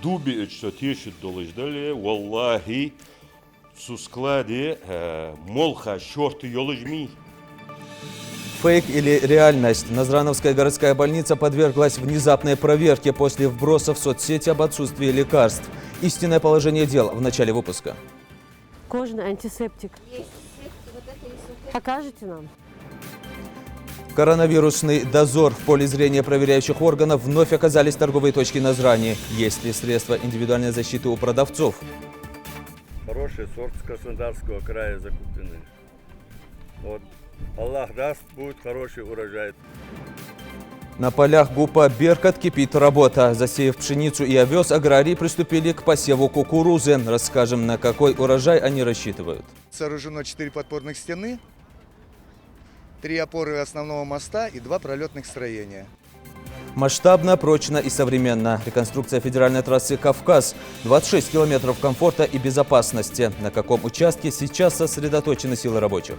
дуби, что тешит долеждали, валлахи, сускладе, молха, шорты ёлыжми. Фейк или реальность? Назрановская городская больница подверглась внезапной проверке после вброса в соцсети об отсутствии лекарств. Истинное положение дел в начале выпуска. Кожный антисептик. Покажете нам? Коронавирусный дозор. В поле зрения проверяющих органов вновь оказались торговые точки Назрани. Есть ли средства индивидуальной защиты у продавцов? Хороший сорт с Краснодарского края закуплены. Вот. Аллах даст, будет хороший урожай. На полях ГУПа «Беркат» кипит работа. Засеяв пшеницу и овес, аграрии приступили к посеву кукурузы. Расскажем, на какой урожай они рассчитывают. Сооружено 4 подпорных стены, 3 опоры основного моста и 2 пролетных строения. Масштабно, прочно и современно. Реконструкция федеральной трассы «Кавказ». 26 километров комфорта и безопасности. На каком участке сейчас сосредоточены силы рабочих?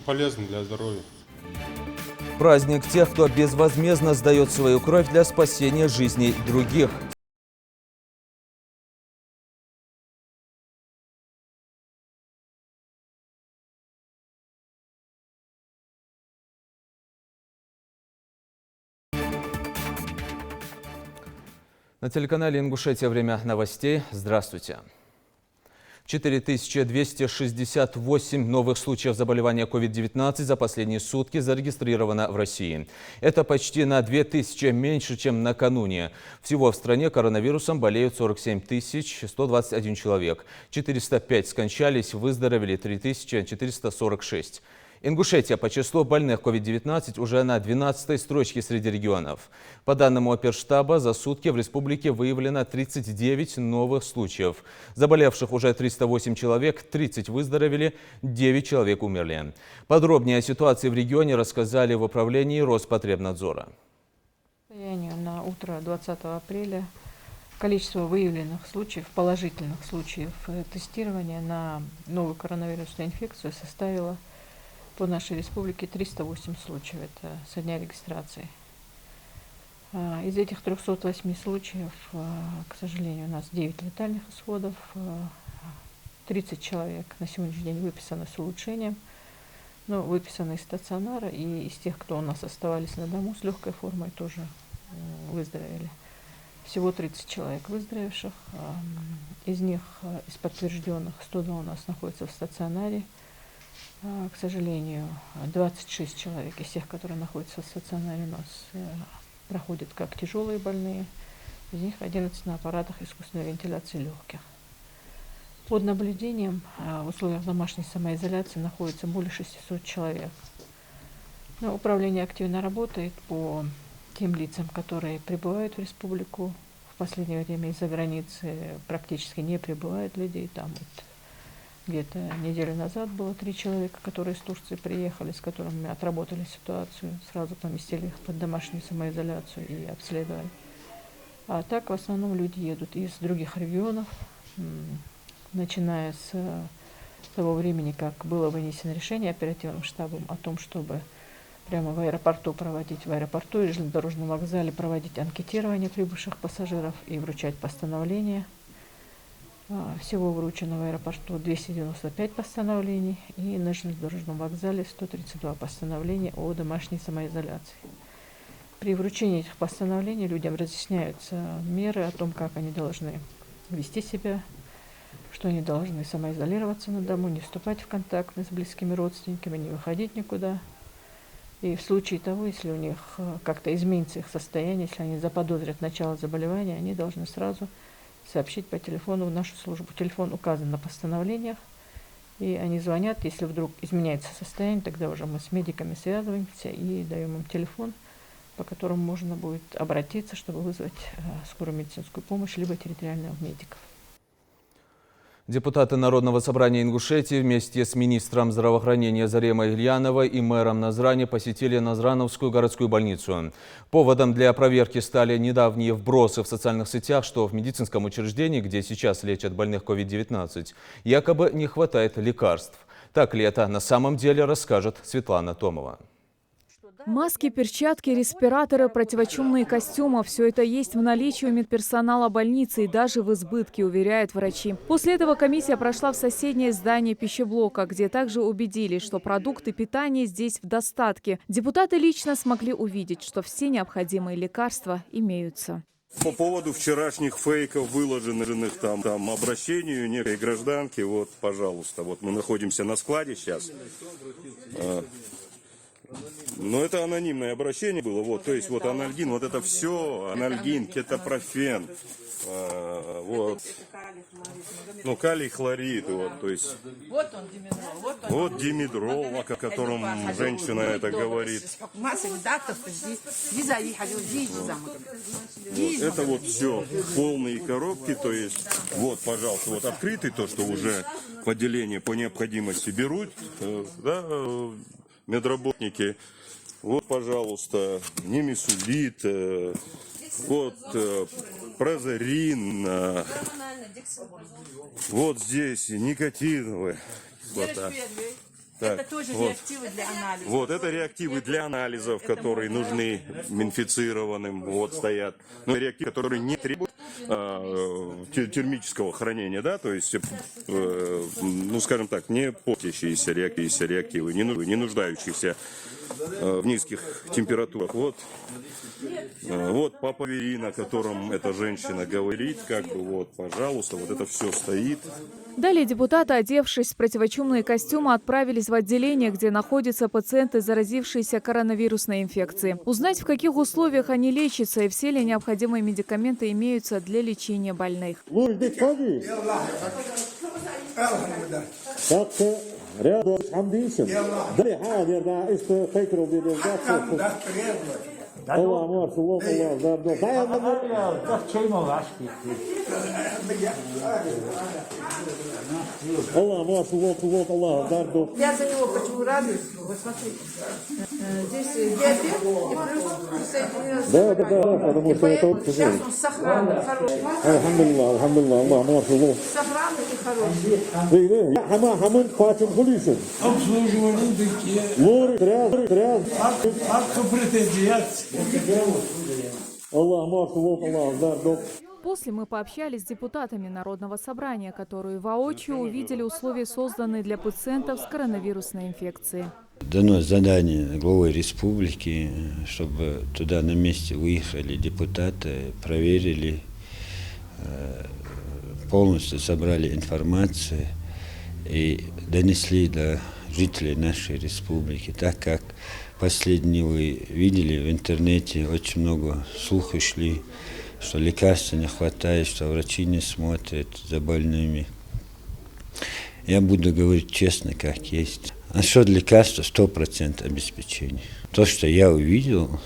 Полезно для здоровья. Праздник тех, кто безвозмездно сдает свою кровь для спасения жизней других. На телеканале «Ингушетия» время новостей. Здравствуйте. 4268 новых случаев заболевания COVID-19 за последние сутки зарегистрировано в России. Это почти на 2000 меньше, чем накануне. Всего в стране коронавирусом болеют 47 121 человек. 405 скончались, выздоровели 3446. Ингушетия по числу больных COVID-19 уже на 12-й строчке среди регионов. По данным оперштаба, за сутки в республике выявлено 39 новых случаев. Заболевших уже 308 человек, 30 выздоровели, 9 человек умерли. Подробнее о ситуации в регионе рассказали в управлении Роспотребнадзора. На утро 20 апреля количество выявленных случаев, положительных случаев тестирования на новую коронавирусную инфекцию составило по нашей республике 308 случаев, это со дня регистрации. Из этих 308 случаев, к сожалению, у нас 9 летальных исходов, 30 человек на сегодняшний день выписаны с улучшением, но выписаны из стационара, и из тех, кто у нас оставались на дому с легкой формой, тоже выздоровели. Всего 30 человек выздоровевших, из них, из подтвержденных, 102 у нас находятся в стационаре. К сожалению, 26 человек из тех, которые находятся в стационаре, у нас проходят как тяжелые больные. Из них 11 на аппаратах искусственной вентиляции легких. Под наблюдением в условиях домашней самоизоляции находится более 600 человек. Но управление активно работает по тем лицам, которые прибывают в республику. В последнее время из-за границы практически не прибывают людей. Там вот где-то неделю назад было 3 человека, которые из Турции приехали, с которыми мы отработали ситуацию, сразу поместили их под домашнюю самоизоляцию и обследовали. А так в основном люди едут из других регионов, начиная с того времени, как было вынесено решение оперативным штабом о том, чтобы прямо в аэропорту проводить, в аэропорту и железнодорожном вокзале проводить анкетирование прибывших пассажиров и вручать постановления. Всего вручено в аэропорту 295 постановлений и на железнодорожном вокзале 132 постановления о домашней самоизоляции. При вручении этих постановлений людям разъясняются меры о том, как они должны вести себя, что они должны самоизолироваться на дому, не вступать в контакты с близкими родственниками, не выходить никуда. И в случае того, если у них как-то изменится их состояние, если они заподозрят начало заболевания, они должны сразу сообщить по телефону в нашу службу. Телефон указан на постановлениях, и они звонят. Если вдруг изменяется состояние, тогда уже мы с медиками связываемся и даем им телефон, по которому можно будет обратиться, чтобы вызвать скорую медицинскую помощь, либо территориальных медиков. Депутаты Народного собрания Ингушетии вместе с министром здравоохранения Заремой Ильяновой и мэром Назрани посетили Назрановскую городскую больницу. Поводом для проверки стали недавние вбросы в социальных сетях, что в медицинском учреждении, где сейчас лечат больных COVID-19, якобы не хватает лекарств. Так ли это на самом деле, расскажет Светлана Томова. Маски, перчатки, респираторы, противочумные костюмы – все это есть в наличии у медперсонала больницы и даже в избытке, уверяют врачи. После этого комиссия прошла в соседнее здание пищеблока, где также убедились, что продукты питания здесь в достатке. Депутаты лично смогли увидеть, что все необходимые лекарства имеются. По поводу вчерашних фейков, выложенных там обращению некой гражданки, вот, пожалуйста, вот мы находимся на складе сейчас. Но это анонимное обращение было, вот, то есть вот анальгин, вот это все, анальгин, кетопрофен, вот, ну калий хлорид, вот, то есть, вот димедрол, о котором женщина это говорит. Это вот все, полные коробки, то есть, вот, пожалуйста, вот открытый, то, что уже в отделении по необходимости берут, да, медработники. Вот, пожалуйста, немесулит, вот прозерин, вот здесь никотиновая кислота. Так, это тоже вот реактивы для анализов. Вот это реактивы для анализов, которые нужны инфицированным, вот стоят. Но реактивы, которые не требуют термического хранения, да, то есть, ну, скажем так, не портящиеся реактивы, не нуждающиеся в низких температурах. Вот, вот папаверин, о котором эта женщина говорит, как бы вот, пожалуйста, вот это все стоит. Далее депутаты, одевшись в противочумные костюмы, отправились в отделение, где находятся пациенты, заразившиеся коронавирусной инфекцией. Узнать, в каких условиях они лечатся и все ли необходимые медикаменты имеются для лечения больных. Я за него почему радуюсь? Вот смотрите, здесь диабет и плюс соединилось. Да, потому что это сейчас он сохранный, хороший. Сохранный и хороший. После мы пообщались с депутатами Народного собрания, которые воочию увидели условия, созданные для пациентов с коронавирусной инфекцией. Дано задание главы республики, чтобы туда на месте выехали депутаты, проверили, полностью собрали информацию и донесли до жителей нашей республики, так как последние вы видели в интернете, очень много слухов шли, что лекарств не хватает, что врачи не смотрят за больными. Я буду говорить честно, как есть. Насчет лекарства 100% обеспечения. То, что я увидел,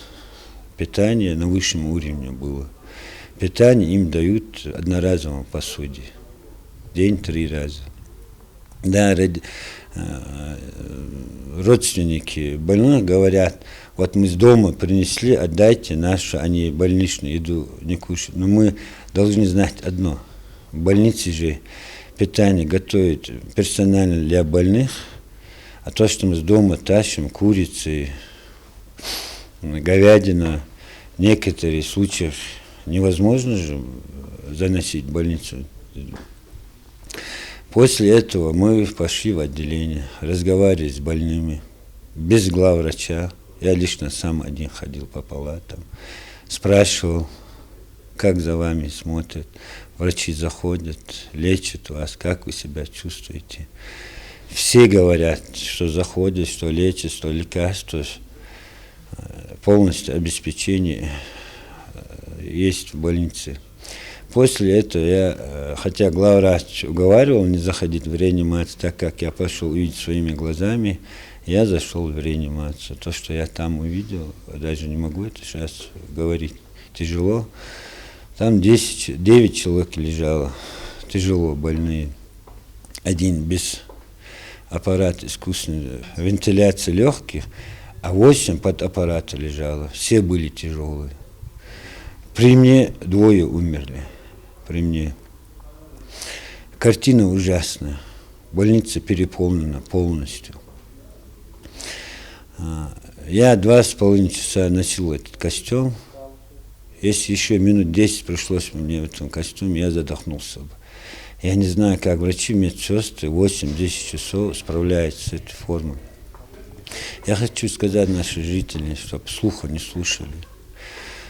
питание на высшем уровне было. Питание им дают одноразово в посуде. День 3 раза. Да, родственники больных говорят, вот мы с дома принесли, отдайте нашу, они больничную еду не кушают. Но мы должны знать одно. В больнице же питание готовят персонально для больных, а то, что мы с дома тащим, курицы, говядина, в некоторых случаях невозможно же заносить в больницу. После этого мы пошли в отделение, разговаривали с больными, без главврача. Я лично сам один ходил по палатам, спрашивал, как за вами смотрят. Врачи заходят, лечат вас, как вы себя чувствуете. Все говорят, что заходят, что лечат, что лекарства, полностью обеспечение есть в больнице. После этого я, хотя главврач уговаривал не заходить в реанимацию, так как я пошел увидеть своими глазами, я зашел в реанимацию. То, что я там увидел, даже не могу это сейчас говорить. Тяжело. Там 9 человек лежало, тяжело больные. Один без аппарата искусственной вентиляции легких, а 8 под аппаратом лежало. Все были тяжелые. При мне 2 умерли. При мне. Картина ужасная. Больница переполнена полностью. Я 2,5 часа носил этот костюм. Если еще минут 10 пришлось мне в этом костюме, я задохнулся бы. Я не знаю, как врачи, медсестры 8-10 часов справляются с этой формой. Я хочу сказать нашим жителям, чтобы слуха не слушали,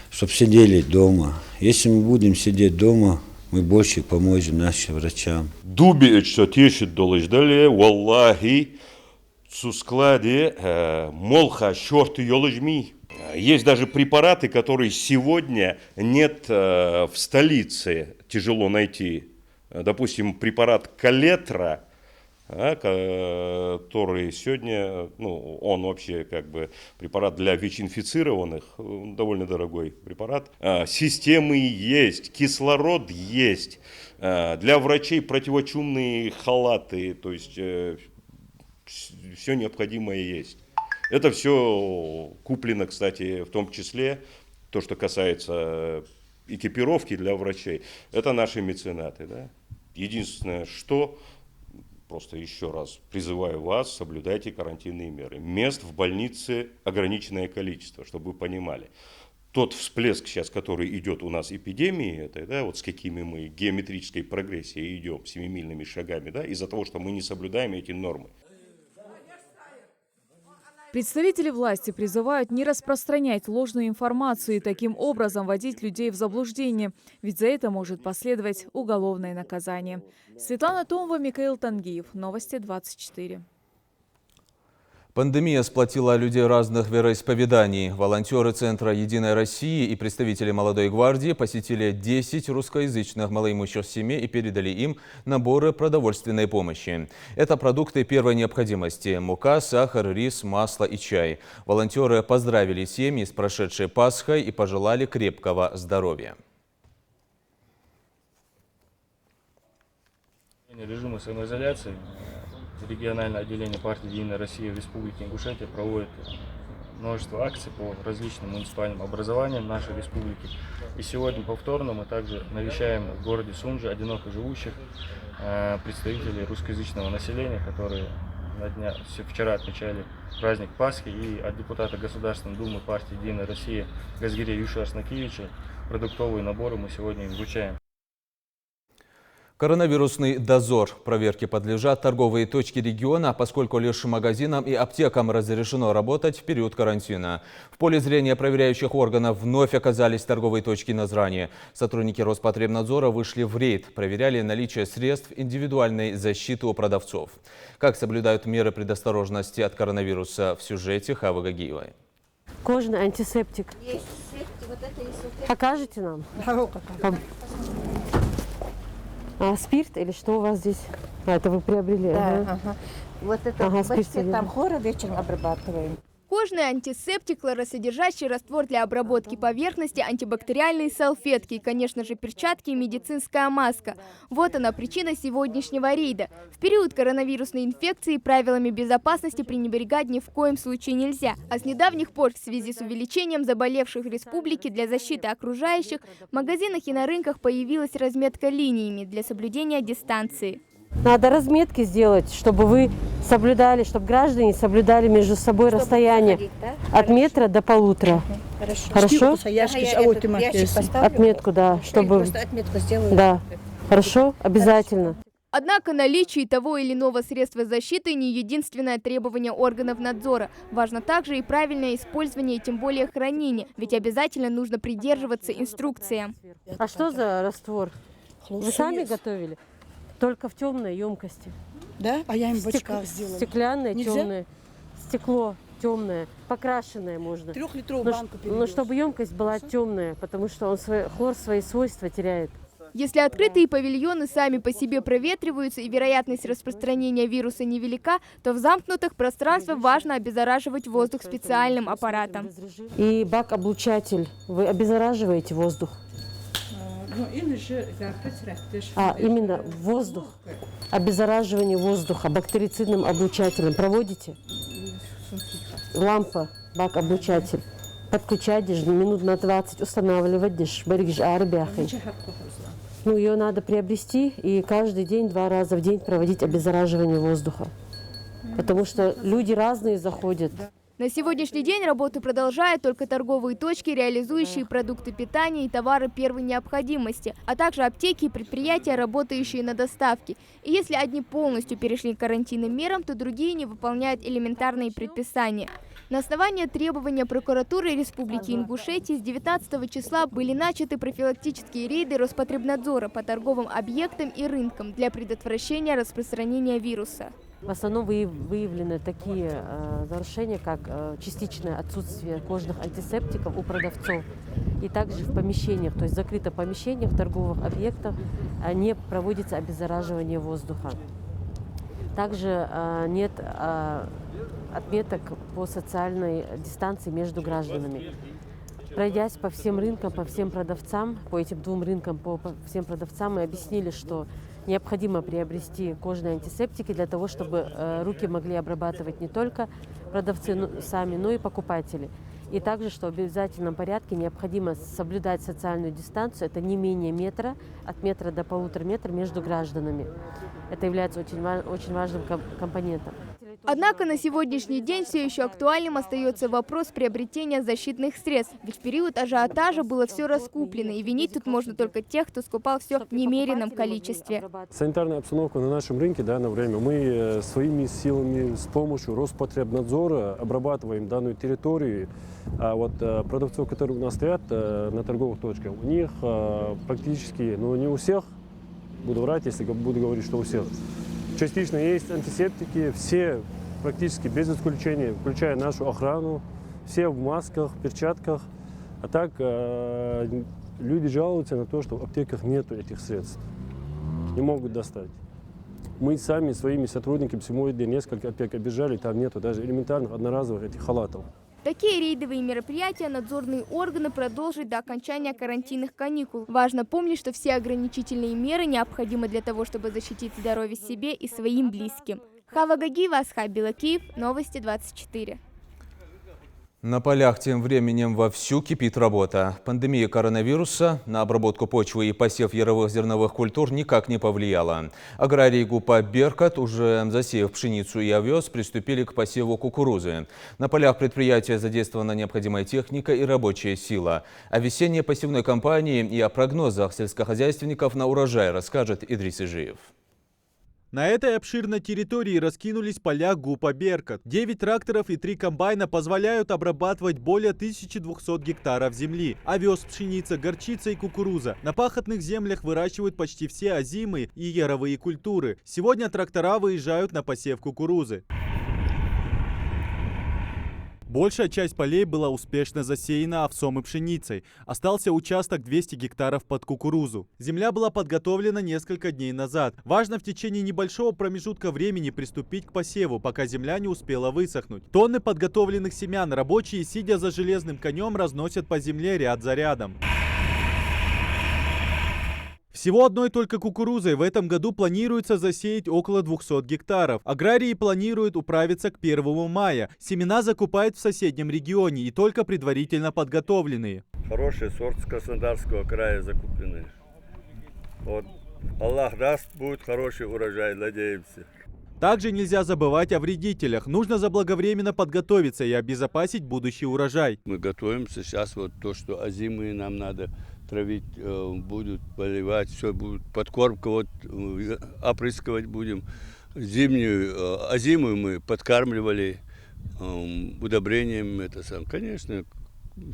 чтобы сидели дома. Если мы будем сидеть дома, мы больше поможем нашим врачам. Дуби, что тешит долеждали, валлахи, цускладе, молха, шорты ёлыжми. Есть даже препараты, которые сегодня нет в столице, тяжело найти. Допустим, препарат Калетра, который сегодня, ну, он вообще как бы препарат для ВИЧ-инфицированных, довольно дорогой препарат. Системы есть, кислород есть, для врачей противочумные халаты, то есть все необходимое есть. Это все куплено, кстати, в том числе, то, что касается экипировки для врачей, это наши меценаты. Да? Единственное, что, просто еще раз призываю вас, соблюдайте карантинные меры. Мест в больнице ограниченное количество, чтобы вы понимали. Тот всплеск сейчас, который идет у нас эпидемии, это, да, вот с какими мы геометрической прогрессией идем, семимильными шагами, да, из-за того, что мы не соблюдаем эти нормы. Представители власти призывают не распространять ложную информацию и таким образом вводить людей в заблуждение, ведь за это может последовать уголовное наказание. Светлана Томова, Михаил Тангиев. Новости 24. Пандемия сплотила людей разных вероисповеданий. Волонтеры Центра «Единой России» и представители «Молодой гвардии» посетили 10 русскоязычных малоимущих семей и передали им наборы продовольственной помощи. Это продукты первой необходимости – мука, сахар, рис, масло и чай. Волонтеры поздравили семьи с прошедшей Пасхой и пожелали крепкого здоровья. Режима самоизоляции региональное отделение партии «Единая Россия» в Республике Ингушетия проводит множество акций по различным муниципальным образованиям нашей республики. И сегодня повторно мы также навещаем в городе Сунжи одиноко живущих представителей русскоязычного населения, которые вчера отмечали праздник Пасхи, и от депутата Государственной Думы партии «Единая Россия» Газгирия Юшарснакевича продуктовые наборы мы сегодня им вручаем. Коронавирусный дозор. Проверке подлежат торговые точки региона, поскольку лишь магазинам и аптекам разрешено работать в период карантина. В поле зрения проверяющих органов вновь оказались торговые точки Назрани. Сотрудники Роспотребнадзора вышли в рейд, проверяли наличие средств индивидуальной защиты у продавцов. Как соблюдают меры предосторожности от коронавируса в сюжете Хавы Гагиевой. Кожный антисептик. Есть септик, вот это есть вот это. Покажете нам? А спирт или что у вас здесь? А, это вы приобрели? Да, ага. ага. Вот это бачки, там хоры вечером обрабатываем. Кожный антисептик, хлоросодержащий раствор для обработки поверхности, антибактериальные салфетки и, конечно же, перчатки и медицинская маска. Вот она причина сегодняшнего рейда. В период коронавирусной инфекции правилами безопасности пренебрегать ни в коем случае нельзя. А с недавних пор в связи с увеличением заболевших в республике для защиты окружающих в магазинах и на рынках появилась разметка линиями для соблюдения дистанции. Надо разметки сделать, чтобы вы соблюдали, чтобы граждане соблюдали между собой расстояние ходить, да? от метра до 1,5. Хорошо. Хорошо? Отметку, да, чтобы... Отметку сделаю. Да. Хорошо? Обязательно. Однако наличие того или иного средства защиты не единственное требование органов надзора. Важно также и правильное использование, и тем более хранение, ведь обязательно нужно придерживаться инструкциям. А что за раствор? Вы сами готовили? Только в темной емкости. Да? А я им в бочках сделала. Стеклянное, темное. Стекло темное, покрашенное можно. 3-литровую банку перевез. Но чтобы емкость была темная, потому что хлор свои свойства теряет. Если открытые павильоны сами по себе проветриваются и вероятность распространения вируса невелика, то в замкнутых пространствах важно обеззараживать воздух специальным аппаратом. И бак-облучатель. Вы обеззараживаете воздух? Именно воздух. Обеззараживание воздуха бактерицидным облучателем проводите? Лампа, бак-облучатель. Подключать минут на 20, устанавливать Ну, ее надо приобрести и каждый день, 2 раза в день проводить обеззараживание воздуха. Потому что люди разные заходят. На сегодняшний день работу продолжают только торговые точки, реализующие продукты питания и товары первой необходимости, а также аптеки и предприятия, работающие на доставке. И если одни полностью перешли к карантинным мерам, то другие не выполняют элементарные предписания. На основании требования прокуратуры Республики Ингушетия с 19 числа были начаты профилактические рейды Роспотребнадзора по торговым объектам и рынкам для предотвращения распространения вируса. В основном выявлены такие нарушения, как частичное отсутствие кожных антисептиков у продавцов. И также в помещениях, то есть в закрытых помещениях, в торговых объектах не проводится обеззараживание воздуха. Также нет отметок по социальной дистанции между гражданами. Пройдясь по всем рынкам, по всем продавцам, по этим двум рынкам, по всем продавцам, мы объяснили, что необходимо приобрести кожные антисептики для того, чтобы руки могли обрабатывать не только продавцы сами, но и покупатели. И также, что в обязательном порядке необходимо соблюдать социальную дистанцию, это не менее метра, от метра до 1,5 метра между гражданами. Это является очень важным компонентом. Однако на сегодняшний день все еще актуальным остается вопрос приобретения защитных средств. Ведь в период ажиотажа было все раскуплено, и винить тут можно только тех, кто скупал все в немеренном количестве. Санитарная обстановка на нашем рынке в данное время. Мы своими силами с помощью Роспотребнадзора обрабатываем данную территорию. А вот продавцов, которые у нас стоят на торговых точках, у них практически, ну не у всех, буду врать, если буду говорить, что у всех, частично есть антисептики, все практически без исключения, включая нашу охрану, все в масках, перчатках. А так люди жалуются на то, что в аптеках нету этих средств, не могут достать. Мы сами своими сотрудниками сегодня несколько аптек обижали, там нету даже элементарных одноразовых этих халатов. Такие рейдовые мероприятия надзорные органы продолжат до окончания карантинных каникул. Важно помнить, что все ограничительные меры необходимы для того, чтобы защитить здоровье себе и своим близким. Хава Гагиева, Асхаб Белакиев, Новости 24. На полях тем временем вовсю кипит работа. Пандемия коронавируса на обработку почвы и посев яровых зерновых культур никак не повлияла. Аграрии ГУПа «Беркат», уже засеяв пшеницу и овес, приступили к посеву кукурузы. На полях предприятия задействована необходимая техника и рабочая сила. О весенней посевной кампании и о прогнозах сельскохозяйственников на урожай расскажет Идрис Ижиев. На этой обширной территории раскинулись поля ГУПа «Беркат». 9 тракторов и 3 комбайна позволяют обрабатывать более 1200 гектаров земли. Овес, пшеница, горчица и кукуруза. На пахотных землях выращивают почти все озимые и яровые культуры. Сегодня трактора выезжают на посев кукурузы. Большая часть полей была успешно засеяна овсом и пшеницей. Остался участок 200 гектаров под кукурузу. Земля была подготовлена несколько дней назад. Важно в течение небольшого промежутка времени приступить к посеву, пока земля не успела высохнуть. Тонны подготовленных семян рабочие, сидя за железным конем, разносят по земле ряд за рядом. Всего одной только кукурузой в этом году планируется засеять около 200 гектаров. Аграрии планируют управиться к 1 мая. Семена закупают в соседнем регионе и только предварительно подготовленные. Хороший сорт с Краснодарского края закуплены. Вот. Аллах даст, будет хороший урожай, надеемся. Также нельзя забывать о вредителях. Нужно заблаговременно подготовиться и обезопасить будущий урожай. Мы готовимся сейчас, вот то, что озимые нам надо травить, будут поливать, все будет, подкормка, вот опрыскивать будем. Зимнюю, озимую мы подкармливали удобрением, это сам, конечно,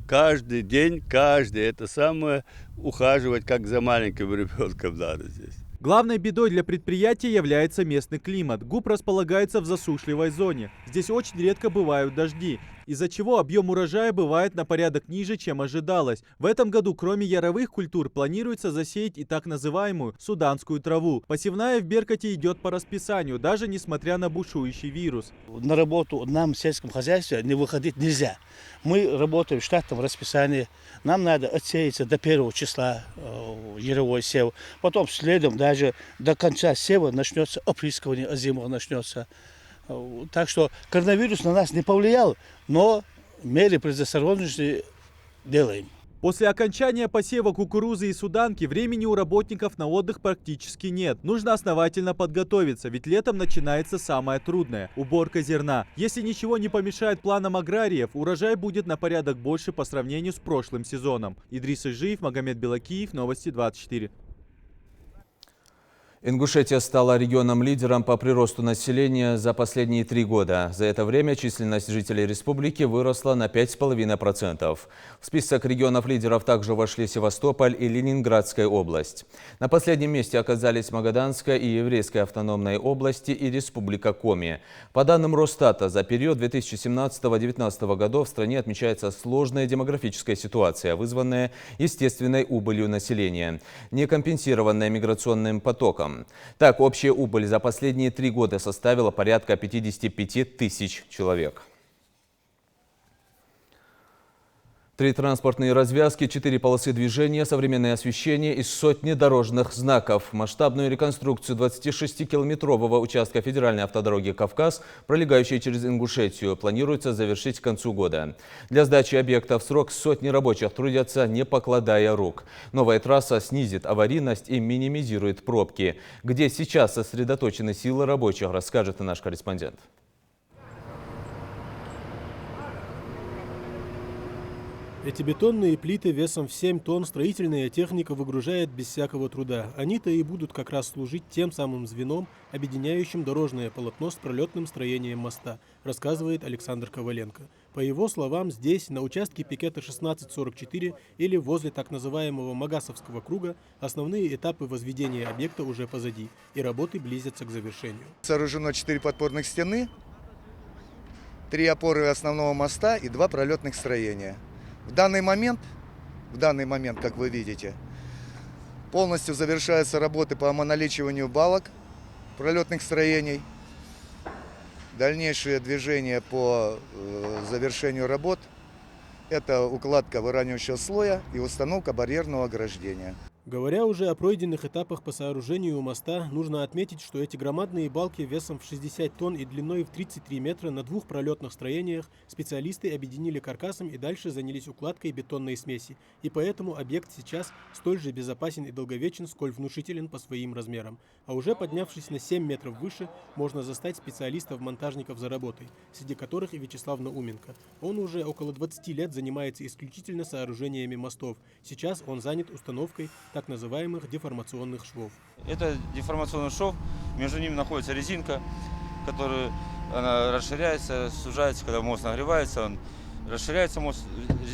каждый день, это самое, ухаживать как за маленьким ребенком надо здесь. Главной бедой для предприятия является местный климат. ГУП располагается в засушливой зоне. Здесь очень редко бывают дожди, из-за чего объем урожая бывает на порядок ниже, чем ожидалось. В этом году, кроме яровых культур, планируется засеять и так называемую суданскую траву. Посевная в Беркате идет по расписанию, даже несмотря на бушующий вирус. На работу нам в сельском хозяйстве не выходить нельзя. Мы работаем в штатном расписании. Нам надо отсеяться до 1 числа яровой сев. Потом следом даже до конца сева начнется опрыскивание озимого начнется. Так что коронавирус на нас не повлиял, но меры предосторожности делаем. После окончания посева кукурузы и суданки времени у работников на отдых практически нет. Нужно основательно подготовиться, ведь летом начинается самое трудное – уборка зерна. Если ничего не помешает планам аграриев, урожай будет на порядок больше по сравнению с прошлым сезоном. Идрис Ижиев, Магомед Белакиев, Новости 24. Ингушетия стала регионом-лидером по приросту населения за последние 3 года. За это время численность жителей республики выросла на 5,5%. В список регионов-лидеров также вошли Севастополь и Ленинградская область. На последнем месте оказались Магаданская и Еврейская автономные области и Республика Коми. По данным Росстата, за период 2017-2019 годов в стране отмечается сложная демографическая ситуация, вызванная естественной убылью населения, не компенсированная миграционным потоком. Так, общая убыль за последние 3 года составила порядка 55 тысяч человек. 3 транспортные развязки, 4 полосы движения, современное освещение и сотни дорожных знаков. Масштабную реконструкцию 26-километрового участка федеральной автодороги «Кавказ», пролегающей через Ингушетию, планируется завершить к концу года. Для сдачи объекта в срок сотни рабочих трудятся, не покладая рук. Новая трасса снизит аварийность и минимизирует пробки. Где сейчас сосредоточены силы рабочих, расскажет и наш корреспондент. Эти бетонные плиты весом в 7 тонн строительная техника выгружает без всякого труда. Они-то и будут как раз служить тем самым звеном, объединяющим дорожное полотно с пролетным строением моста, рассказывает Александр Коваленко. По его словам, здесь, на участке пикета 1644 или возле так называемого Магасовского круга, основные этапы возведения объекта уже позади, и работы близятся к завершению. Сооружено 4 подпорных стены, 3 опоры основного моста и 2 пролетных строения. В данный момент, как вы видите, полностью завершаются работы по омоналичиванию балок пролетных строений. Дальнейшее движение по завершению работ – это укладка выравнивающего слоя и установка барьерного ограждения. Говоря уже о пройденных этапах по сооружению моста, нужно отметить, что эти громадные балки весом в 60 тонн и длиной в 33 метра на 2 пролетных строениях специалисты объединили каркасом и дальше занялись укладкой бетонной смеси. И поэтому объект сейчас столь же безопасен и долговечен, сколь внушителен по своим размерам. А уже поднявшись на 7 метров выше, можно застать специалистов-монтажников за работой, среди которых и Вячеслав Науменко. Он уже около 20 лет занимается исключительно сооружениями мостов. Сейчас он занят установкой так называемых деформационных швов. Это деформационный шов, между ними находится резинка, которая она расширяется, сужается, когда мост нагревается, он расширяется, мост,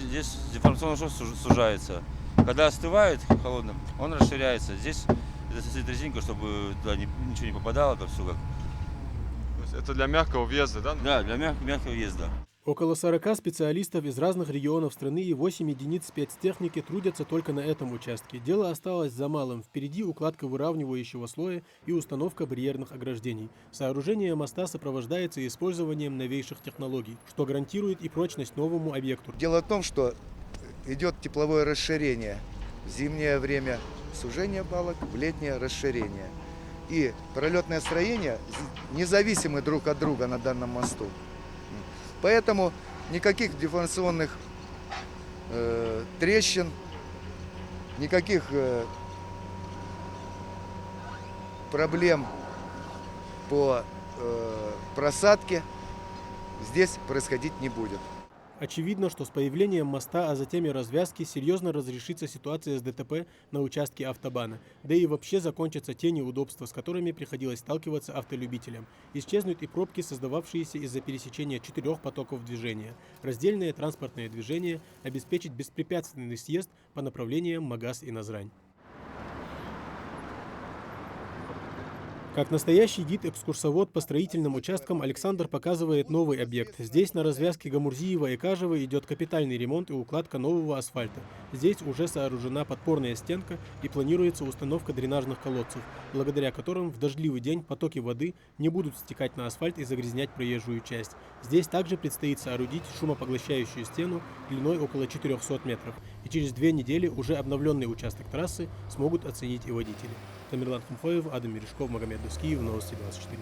здесь деформационный шов сужается. Когда остывает холодным, он расширяется. Здесь это стоит резинка, чтобы туда ничего не попадало, то все как. То есть это для мягкого въезда, да? Да, для мягкого въезда. Около 40 специалистов из разных регионов страны и 8 единиц спецтехники трудятся только на этом участке. Дело осталось за малым. Впереди укладка выравнивающего слоя и установка барьерных ограждений. Сооружение моста сопровождается использованием новейших технологий, что гарантирует и прочность новому объекту. Дело в том, что идет тепловое расширение. В зимнее время сужение балок, в летнее расширение. И пролетное строение независимы друг от друга на данном мосту. Поэтому никаких деформационных трещин, никаких проблем по просадке здесь происходить не будет. Очевидно, что с появлением моста, а затем и развязки, серьезно разрешится ситуация с ДТП на участке автобана. Да и вообще закончатся те неудобства, с которыми приходилось сталкиваться автолюбителям. Исчезнут и пробки, создававшиеся из-за пересечения 4 потоков движения. Раздельное транспортное движение обеспечит беспрепятственный съезд по направлениям Магас и Назрань. Как настоящий гид-экскурсовод по строительным участкам Александр показывает новый объект. Здесь на развязке Гамурзиева и Кажева идет капитальный ремонт и укладка нового асфальта. Здесь уже сооружена подпорная стенка и планируется установка дренажных колодцев, благодаря которым в дождливый день потоки воды не будут стекать на асфальт и загрязнять проезжую часть. Здесь также предстоит соорудить шумопоглощающую стену длиной около 400 метров. И через 2 недели уже обновленный участок трассы смогут оценить и водители. Тамерлан Хумхоев, Адам Мережков, Магомед Дускиев, Новости 24.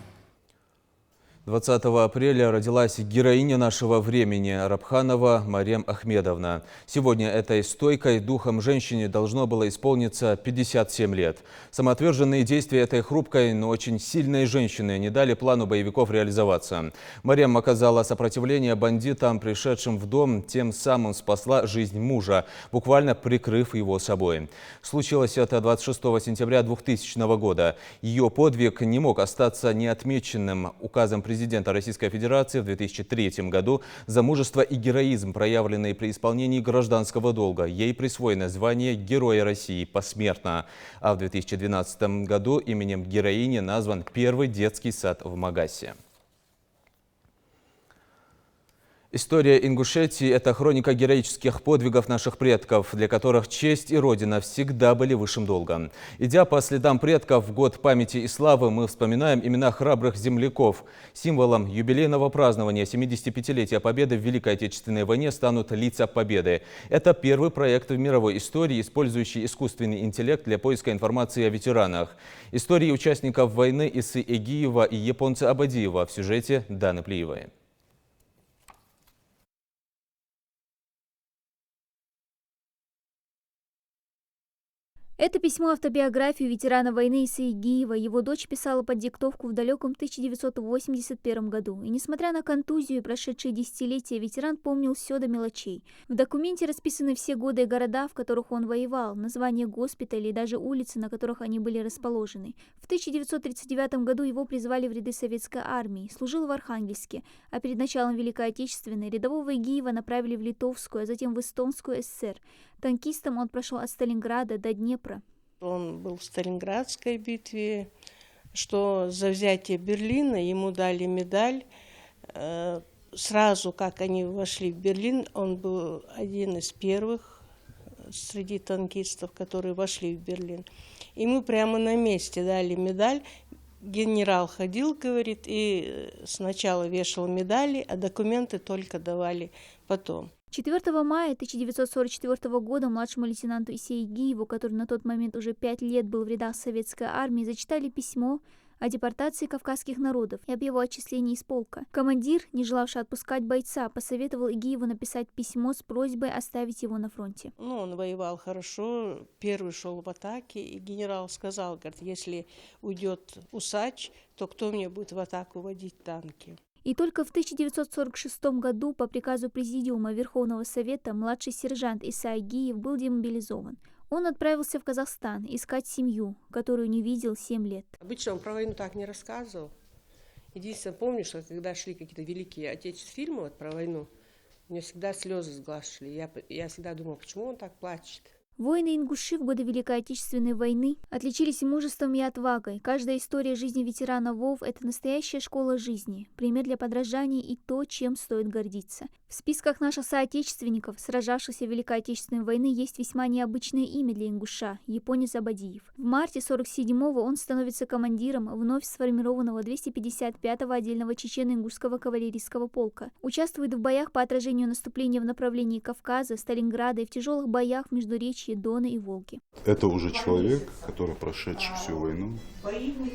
20 апреля родилась героиня нашего времени Рабханова Марем Ахмедовна. Сегодня этой стойкой духом женщине должно было исполниться 57 лет. Самоотверженные действия этой хрупкой, но очень сильной женщины не дали плану боевиков реализоваться. Марем оказала сопротивление бандитам, пришедшим в дом, тем самым спасла жизнь мужа, буквально прикрыв его собой. Случилось это 26 сентября 2000 года. Ее подвиг не мог остаться неотмеченным. Указом президента Российской Федерации в 2003 году за мужество и героизм, проявленные при исполнении гражданского долга, ей присвоено звание Героя России посмертно. А в 2012 году именем героини назван первый детский сад в Магасе. История Ингушетии – это хроника героических подвигов наших предков, для которых честь и Родина всегда были высшим долгом. Идя по следам предков в год памяти и славы, мы вспоминаем имена храбрых земляков. Символом юбилейного празднования 75-летия Победы в Великой Отечественной войне станут лица Победы. Это первый проект в мировой истории, использующий искусственный интеллект для поиска информации о ветеранах. Истории участников войны Исы Эгиева и японца Абадиева в сюжете Даны Плиевой. Это письмо-автобиографию ветерана войны Исы Эгиева его дочь писала под диктовку в далеком 1981 году. И несмотря на контузию и прошедшие десятилетия, ветеран помнил все до мелочей. В документе расписаны все годы и города, в которых он воевал, названия госпиталей и даже улицы, на которых они были расположены. В 1939 году его призвали в ряды советской армии, служил в Архангельске, а перед началом Великой Отечественной рядового Эгиева направили в Литовскую, а затем в Эстонскую ССР. Танкистом он прошел от Сталинграда до Днепра. Он был в Сталинградской битве, что за взятие Берлина ему дали медаль. Сразу, как они вошли в Берлин, он был один из первых среди танкистов, которые вошли в Берлин. Ему прямо на месте дали медаль. Генерал ходил, говорит, и сначала вешал медали, а документы только давали потом. 4 мая 1944 года младшему лейтенанту Исе Эгиеву, который на тот момент уже 5 лет был в рядах советской армии, зачитали письмо о депортации кавказских народов и об его отчислении из полка. Командир, не желавший отпускать бойца, посоветовал Эгиеву написать письмо с просьбой оставить его на фронте. Он воевал хорошо, первый шел в атаке, и генерал сказал, говорит, если уйдет усач, то кто мне будет в атаку водить танки? И только в 1946 году по приказу Президиума Верховного Совета младший сержант Иса Эгиев был демобилизован. Он отправился в Казахстан искать семью, которую не видел 7 лет. Обычно он про войну так не рассказывал. Единственное, помню, что когда шли какие-то великие отечественные фильмы про войну, у него всегда слезы с глаз шли. Я всегда думала, почему он так плачет. Воины-ингуши в годы Великой Отечественной войны отличились мужеством и отвагой. Каждая история жизни ветерана ВОВ – это настоящая школа жизни, пример для подражания и то, чем стоит гордиться. В списках наших соотечественников, сражавшихся в Великой Отечественной войны, есть весьма необычное имя для ингуша – японец Абадиев. В марте 1947-го он становится командиром вновь сформированного 255-го отдельного чечено-ингушского кавалерийского полка. Участвует в боях по отражению наступления в направлении Кавказа, Сталинграда и в тяжелых боях в Междуречье Доны и Волги. Это уже человек, который прошедший всю войну,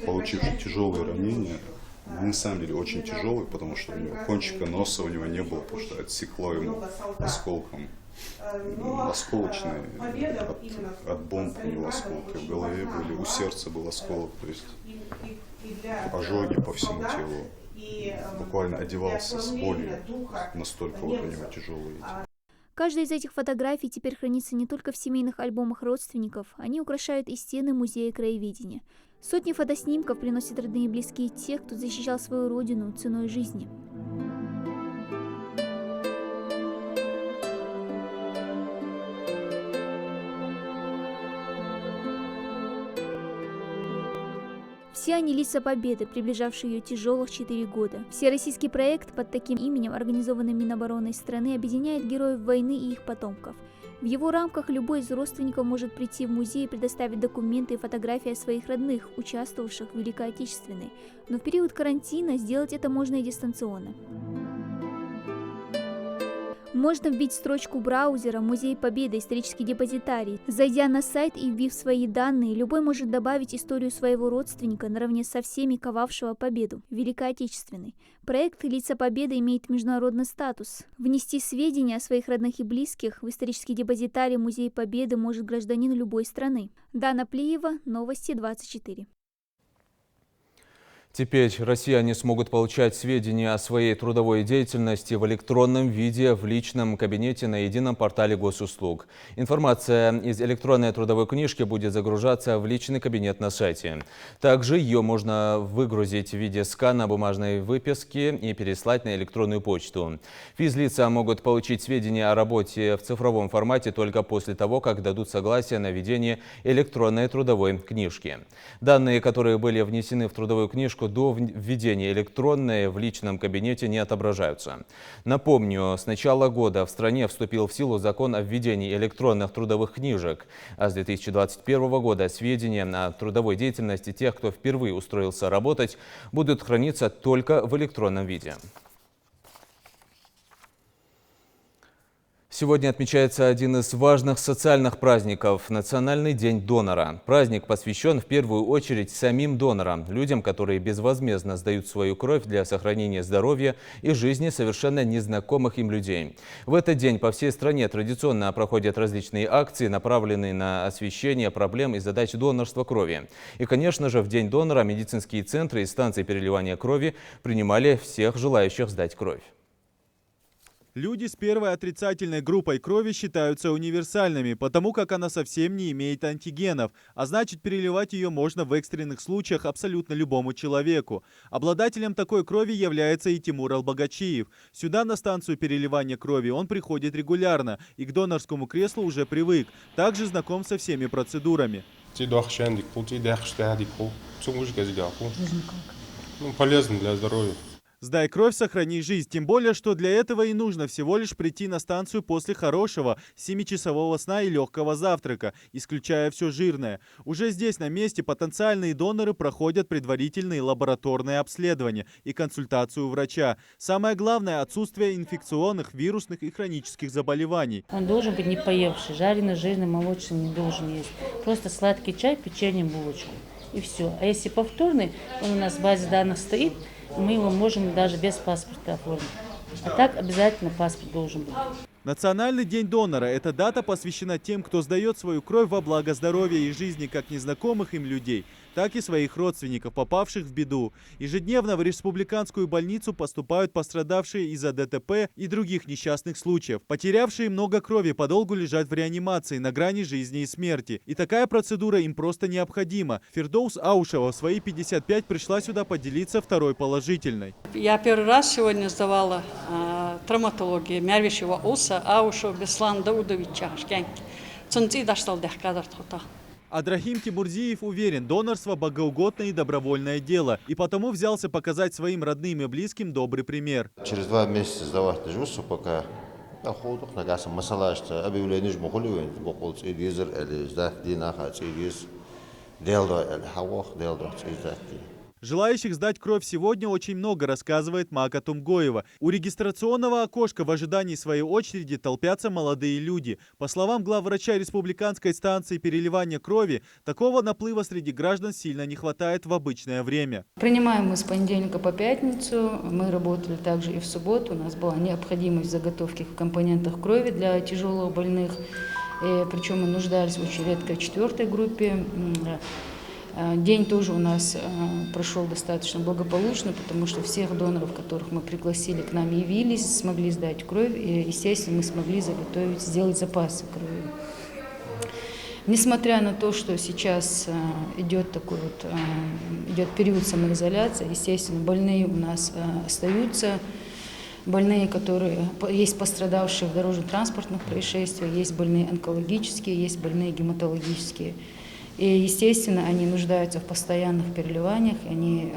получивший тяжелые ранения. На самом деле очень тяжелый, потому что у него кончика носа у него не было, потому что отсекло ему осколком. Осколочные от бомб у него осколки в голове были, у сердца был осколок, то есть ожоги по всему телу. Буквально одевался с болью, настолько вот у него тяжелые эти. Каждая из этих фотографий теперь хранится не только в семейных альбомах родственников, они украшают и стены музея краеведения. Сотни фотоснимков приносят родные и близкие тех, кто защищал свою родину ценой жизни. Все они лица Победы, приближавшие ее тяжелых 4 года. Всероссийский проект под таким именем, организованный Минобороны страны, объединяет героев войны и их потомков. В его рамках любой из родственников может прийти в музей и предоставить документы и фотографии о своих родных, участвовавших в Великой Отечественной. Но в период карантина сделать это можно и дистанционно. Можно вбить строчку браузера «Музей Победы. Исторический депозитарий». Зайдя на сайт и вбив свои данные, любой может добавить историю своего родственника наравне со всеми ковавшего победу в Великой Отечественной. Проект «Лица Победы» имеет международный статус. Внести сведения о своих родных и близких в исторический депозитарий Музей Победы может гражданин любой страны. Дана Плиева, Новости 24. Теперь россияне смогут получать сведения о своей трудовой деятельности в электронном виде в личном кабинете на едином портале госуслуг. Информация из электронной трудовой книжки будет загружаться в личный кабинет на сайте. Также ее можно выгрузить в виде скана бумажной выписки и переслать на электронную почту. Физлица могут получить сведения о работе в цифровом формате только после того, как дадут согласие на ведение электронной трудовой книжки. Данные, которые были внесены в трудовую книжку до введения электронной в личном кабинете, не отображаются. Напомню, с начала года в стране вступил в силу закон о введении электронных трудовых книжек. А с 2021 года сведения о трудовой деятельности тех, кто впервые устроился работать, будут храниться только в электронном виде. Сегодня отмечается один из важных социальных праздников – Национальный день донора. Праздник посвящен в первую очередь самим донорам, людям, которые безвозмездно сдают свою кровь для сохранения здоровья и жизни совершенно незнакомых им людей. В этот день по всей стране традиционно проходят различные акции, направленные на освещение проблем и задач донорства крови. И, конечно же, в День донора медицинские центры и станции переливания крови принимали всех желающих сдать кровь. Люди с первой отрицательной группой крови считаются универсальными, потому как она совсем не имеет антигенов, а значит, переливать ее можно в экстренных случаях абсолютно любому человеку. Обладателем такой крови является и Тимур Албагачиев. Сюда, на станцию переливания крови, он приходит регулярно и к донорскому креслу уже привык, также знаком со всеми процедурами. Полезно для здоровья. Сдай кровь, сохрани жизнь. Тем более, что для этого и нужно всего лишь прийти на станцию после хорошего 7-часового сна и легкого завтрака, исключая все жирное. Уже здесь, на месте, потенциальные доноры проходят предварительные лабораторные обследования и консультацию у врача. Самое главное – отсутствие инфекционных, вирусных и хронических заболеваний. Он должен быть не поевший, жареный, жирный, молочный не должен есть. Просто сладкий чай, печенье, булочку. И все. А если повторный, он у нас в базе данных стоит, мы его можем даже без паспорта оформить. А так обязательно паспорт должен быть. Национальный день донора – эта дата посвящена тем, кто сдает свою кровь во благо здоровья и жизни как незнакомых им людей, так и своих родственников, попавших в беду. Ежедневно в республиканскую больницу поступают пострадавшие из-за ДТП и других несчастных случаев. Потерявшие много крови подолгу лежат в реанимации на грани жизни и смерти. И такая процедура им просто необходима. Фирдоус Аушева в свои 55 пришла сюда поделиться второй положительной. Я первый раз сегодня сдавала травматологию Мярвишева Уса Аушева Беслан Даудовича. Адрахим Тимурзиев уверен, донорство – богоугодное и добровольное дело, и потому взялся показать своим родным и близким добрый пример. Через 2 месяца сдавать дежурство, пока Желающих сдать кровь сегодня очень много, рассказывает Мака Тумгоева. У регистрационного окошка в ожидании своей очереди толпятся молодые люди. По словам главврача республиканской станции переливания крови, такого наплыва среди граждан сильно не хватает в обычное время. Принимаем мы с понедельника по пятницу. Мы работали также и в субботу. У нас была необходимость заготовки в компонентах крови для тяжелых больных. Причем мы нуждались в очень редкой 4-й группе. День тоже у нас прошел достаточно благополучно, потому что всех доноров, которых мы пригласили, к нам явились, смогли сдать кровь, и, естественно, мы смогли заготовить, сделать запасы крови. Несмотря на то, что сейчас идет период самоизоляции, естественно, больные у нас остаются, больные, которые есть пострадавшие в дорожно-транспортных происшествиях, есть больные онкологические, есть больные гематологические. И, естественно, они нуждаются в постоянных переливаниях, им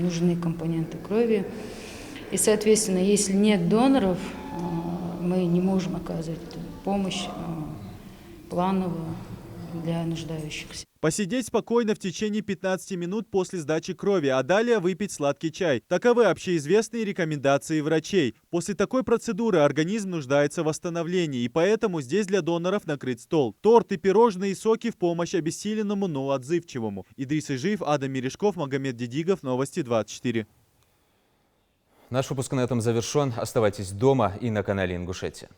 нужны компоненты крови. И, соответственно, если нет доноров, мы не можем оказывать помощь плановую для нуждающихся. Посидеть спокойно в течение 15 минут после сдачи крови, а далее выпить сладкий чай. Таковы общеизвестные рекомендации врачей. После такой процедуры организм нуждается в восстановлении, и поэтому здесь для доноров накрыт стол. Торты, пирожные и соки в помощь обессиленному, но отзывчивому. Идрис Ижиев, Адам Мережков, Магомед Дедигов, Новости 24. Наш выпуск на этом завершен. Оставайтесь дома и на канале Ингушетия.